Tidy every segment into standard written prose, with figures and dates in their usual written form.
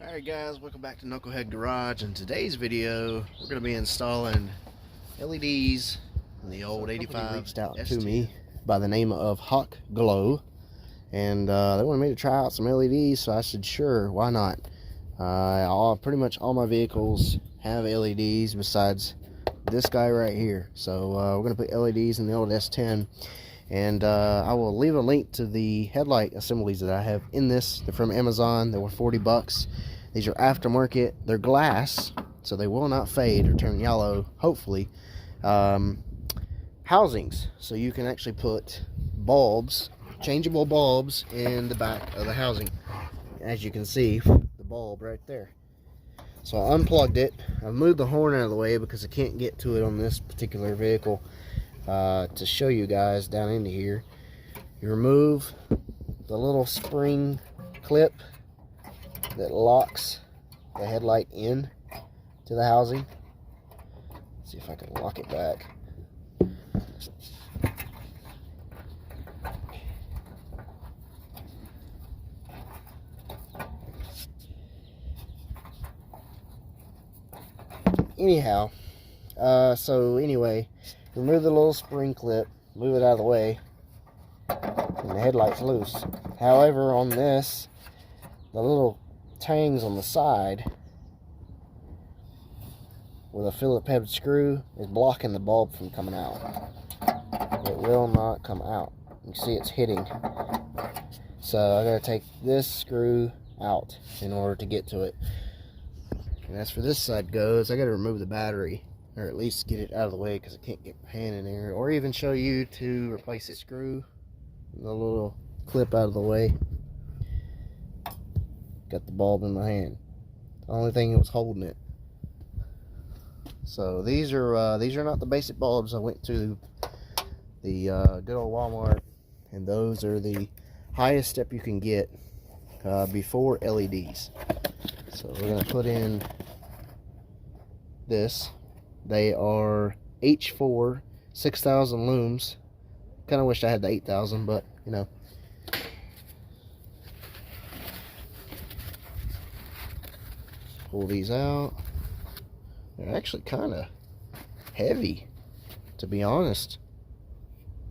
Alright guys, welcome back to Knucklehead Garage. In today's video, we're going to be installing LEDs in the old 85 reached out S10. To me by the name of HawkGlow, and they wanted me to try out some LEDs, so I said sure, why not. Pretty much all my vehicles have LEDs besides this guy right here, so we're going to put LEDs in the old S10. And I will leave a link to the headlight assemblies that I have in this. They're from Amazon. They were 40 bucks. These are aftermarket. They're glass, so they will not fade or turn yellow, hopefully. Housings, so you can actually put bulbs, changeable bulbs, in the back of the housing. As you can see, the bulb right there. So I unplugged it. I moved the horn out of the way because I can't get to it on this particular vehicle. To show you guys down into here, you remove the little spring clip that locks the headlight in to the housing. Let's see if I can lock it back. Anyhow, so anyway, remove the little spring clip, move it out of the way, and the headlight's loose. However, on this, the little tangs on the side with a Phillips head screw is blocking the bulb from coming out. It will not come out. You can see it's hitting. So I gotta take this screw out in order to get to it. And as for this side goes, I gotta remove the battery, or at least get it out of the way because I can't get my hand in there, or even show you to replace the screw, the little clip out of the way. Got the bulb in my hand, the only thing that was holding it. So these are not the basic bulbs. I went to the good old Walmart, and those are the highest step you can get before LEDs. So we're gonna put in this. They are H4 6,000 looms. Kind of wish I had the 8,000, but you know. Pull these out. They're actually kind of heavy, to be honest.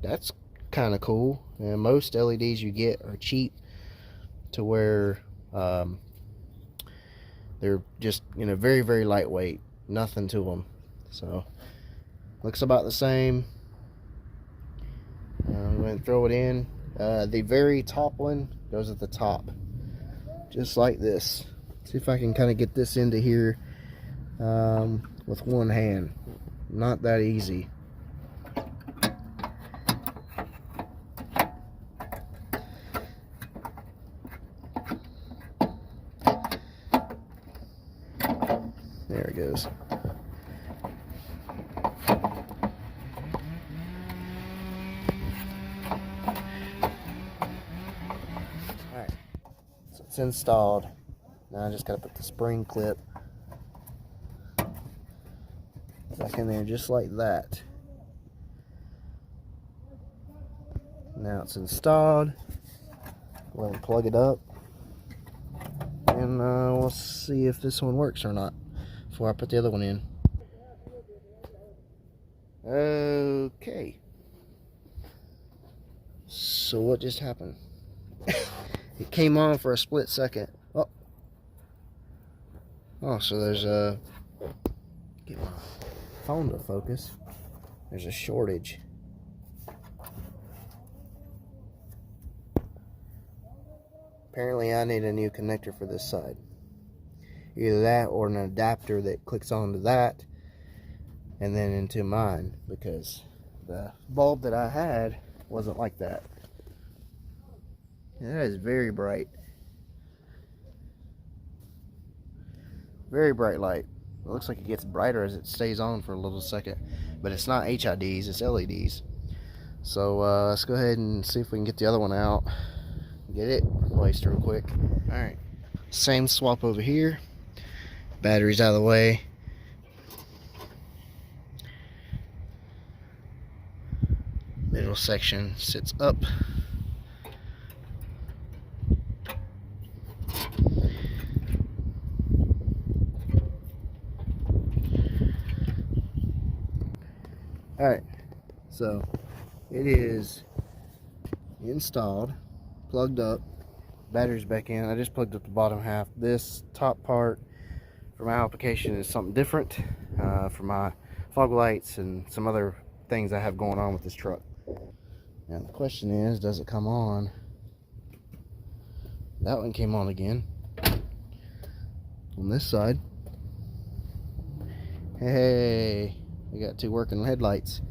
That's kind of cool. And most LEDs you get are cheap, to where they're just, you know, very, very lightweight. Nothing to them. So looks about the same. I'm going to throw it in. The very top one goes at the top, just like this. See if I can kind of get this into here with one hand. Not that easy. There it goes. Alright, so it's installed. Now I just gotta put the spring clip back in there just like that. Now it's installed. We'll plug it up, and we'll see if this one works or not before I put the other one in. Okay. So what just happened? It came on for a split second. Oh, so there's a, get my phone to focus. There's a shortage. Apparently I need a new connector for this side. Either that or an adapter that clicks onto that and then into mine, because the bulb that I had wasn't like that. And that is very bright. Very bright light. It looks like it gets brighter as it stays on for a little second, but it's not HIDs, it's LEDs. So let's go ahead and see if we can get the other one out, get it replaced real quick. Alright, same swap over here. Batteries out of the way. Middle section sits up. Alright, so it is installed, plugged up, battery's back in. I just plugged up the bottom half. This top part for my application is something different for my fog lights and some other things I have going on with this truck. Now the question is, does it come on? That one came on again on this side. Hey, we got two working headlights.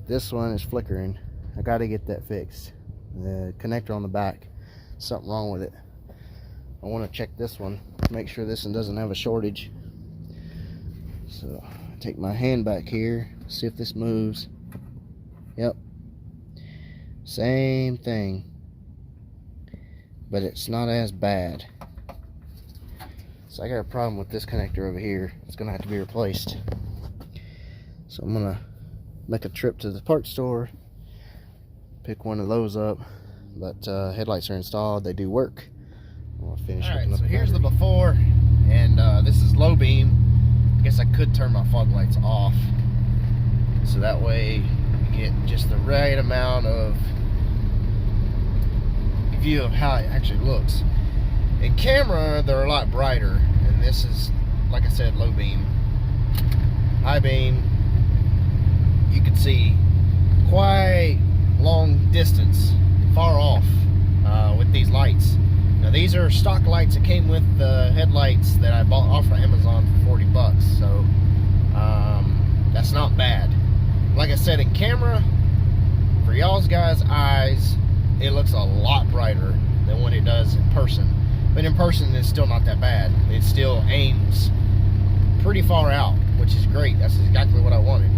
This one is flickering. I got to get that fixed. The connector on the back, something wrong with it. I want to check this one, make sure this one doesn't have a shortage. So take my hand back here, see if this moves. Yep, same thing, but it's not as bad. So I got a problem with this connector over here. It's gonna have to be replaced. So I'm gonna make a trip to the parts store, pick one of those up. But headlights are installed, they do work. I'll finish hooking up. So here's the before, and this is low beam. I guess I could turn my fog lights off, so that way you get just the right amount of view of how it actually looks. In camera, they're a lot brighter, and this is, like I said, low beam. High beam, you can see quite long distance, far off with these lights. Now these are stock lights that came with the headlights that I bought off of Amazon for 40 bucks, so that's not bad. Like I said, in camera, for y'all's guys' eyes, it looks a lot brighter than what it does in person. But in person, it's still not that bad. It still aims pretty far out, which is great. That's exactly what I wanted.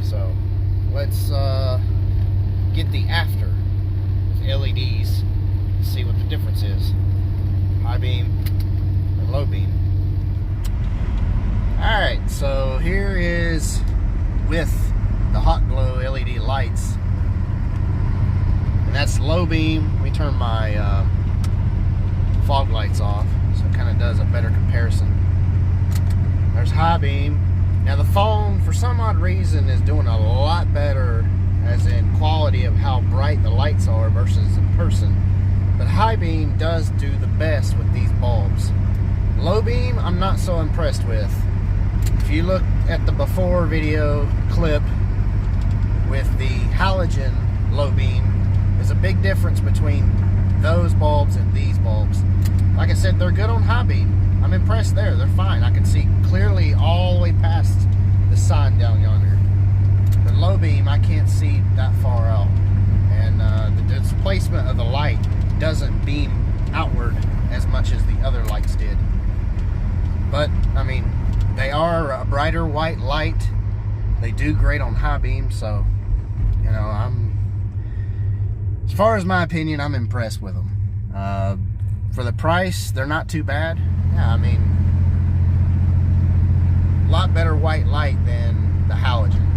So let's get the after with LEDs, see what the difference is. High beam and low beam. Alright, so here is with the HalkGlow LED lights, and that's low beam. Let me turn my fog lights off so it kind of does a better comparison. There's high beam. Now the phone, for some odd reason, is doing a lot better as in quality of how bright the lights are versus in person. But high beam does do the best with these bulbs. Low beam, I'm not so impressed with. If you look at the before video clip with the halogen low beam, there's a big difference between those bulbs and these bulbs. Like I said, they're good on high beam. I'm impressed there. They're fine. I can see clearly all the way past the sign down yonder. But low beam, I can't see that far out. And the displacement of the light doesn't beam outward as much as the other lights did. But, I mean, they are a brighter white light. They do great on high beam, so, you know, as far as my opinion, I'm impressed with them. For the price, they're not too bad. Yeah, I mean, a lot better white light than the halogen.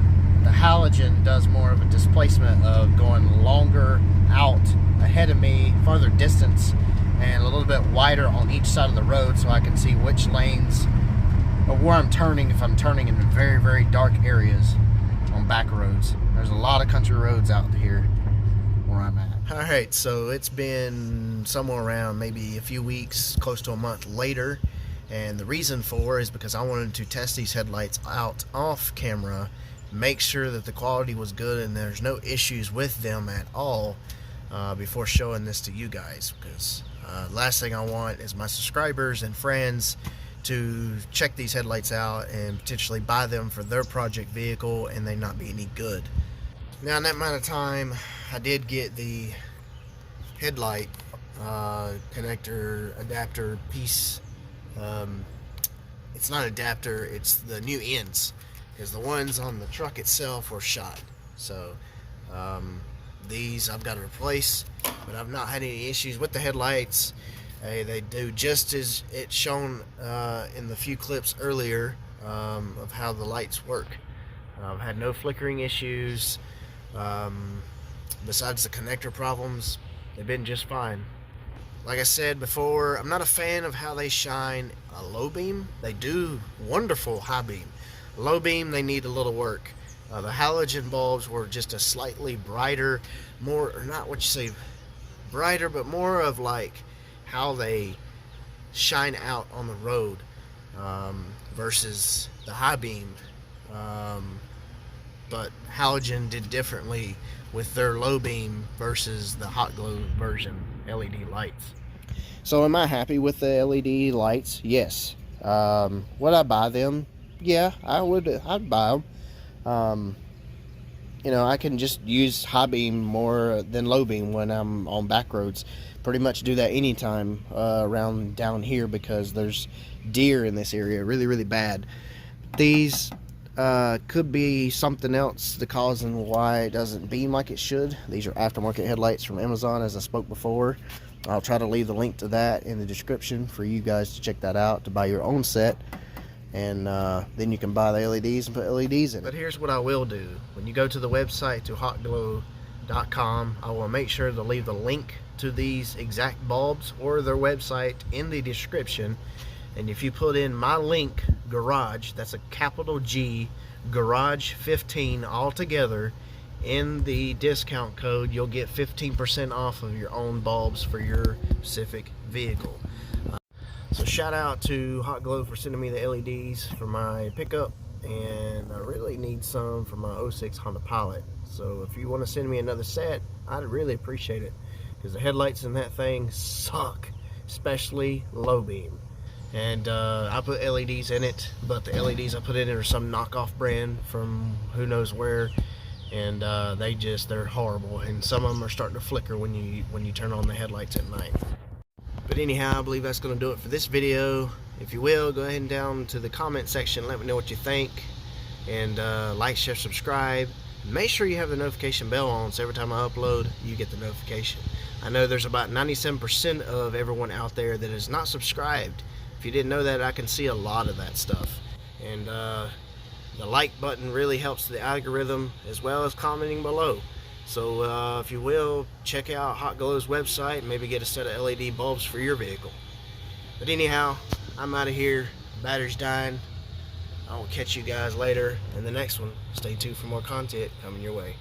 The halogen does more of a displacement of going longer out ahead of me, farther distance, and a little bit wider on each side of the road, so I can see which lanes or where I'm turning if I'm turning in very, very dark areas on back roads. There's a lot of country roads out here where I'm at. Alright, so it's been somewhere around maybe a few weeks, close to a month later, and the reason for is because I wanted to test these headlights out off camera, make sure that the quality was good and there's no issues with them at all before showing this to you guys, because last thing I want is my subscribers and friends to check these headlights out and potentially buy them for their project vehicle and they not be any good. Now, in that amount of time, I did get the headlight connector adapter piece. It's not adapter, it's the new ends, because the ones on the truck itself were shot. So these I've got to replace, but I've not had any issues with the headlights. They do just as it's shown in the few clips earlier of how the lights work. I've had no flickering issues. Besides the connector problems, they've been just fine. Like I said before, I'm not a fan of how they shine a low beam. They do wonderful high beam. Low beam, they need a little work. The halogen bulbs were just a slightly brighter, more, or not what you say brighter, but more of like how they shine out on the road, versus the high beam. But halogen did differently with their low beam versus the HalkGlow version LED lights. So am I happy with the LED lights? Yes. Would I buy them? Yeah, I would. I'd buy them. You know, I can just use high beam more than low beam when I'm on back roads. Pretty much do that anytime around down here because there's deer in this area, really bad. These could be something else, the cause and why it doesn't beam like it should. These are aftermarket headlights from Amazon, as I spoke before. I'll try to leave the link to that in the description for you guys to check that out, to buy your own set. And then you can buy the LEDs and put LEDs in it. But here's what I will do. When you go to the website, to HawkGlow.com, I will make sure to leave the link to these exact bulbs or their website in the description. And if you put in my link, garage, that's a capital G, garage 15 all together, in the discount code, you'll get 15% off of your own bulbs for your specific vehicle. So shout out to HawkGlow for sending me the LEDs for my pickup, and I really need some for my 06 Honda Pilot. So if you want to send me another set, I'd really appreciate it, because the headlights in that thing suck, especially low beam. And I put LEDs in it, but the LEDs I put in it are some knockoff brand from who knows where, and they're horrible, and some of them are starting to flicker when you turn on the headlights at night. But anyhow, I believe that's going to do it for this video. If you will, go ahead and down to the comment section, let me know what you think, and like, share, subscribe. Make sure you have the notification bell on, so every time I upload, you get the notification. I know there's about 97% of everyone out there that is not subscribed. If you didn't know that, I can see a lot of that stuff. And the like button really helps the algorithm, as well as commenting below. So if you will, check out HawkGlow's website and maybe get a set of LED bulbs for your vehicle. But anyhow, I'm out of here. Battery's dying. I will catch you guys later in the next one. Stay tuned for more content coming your way.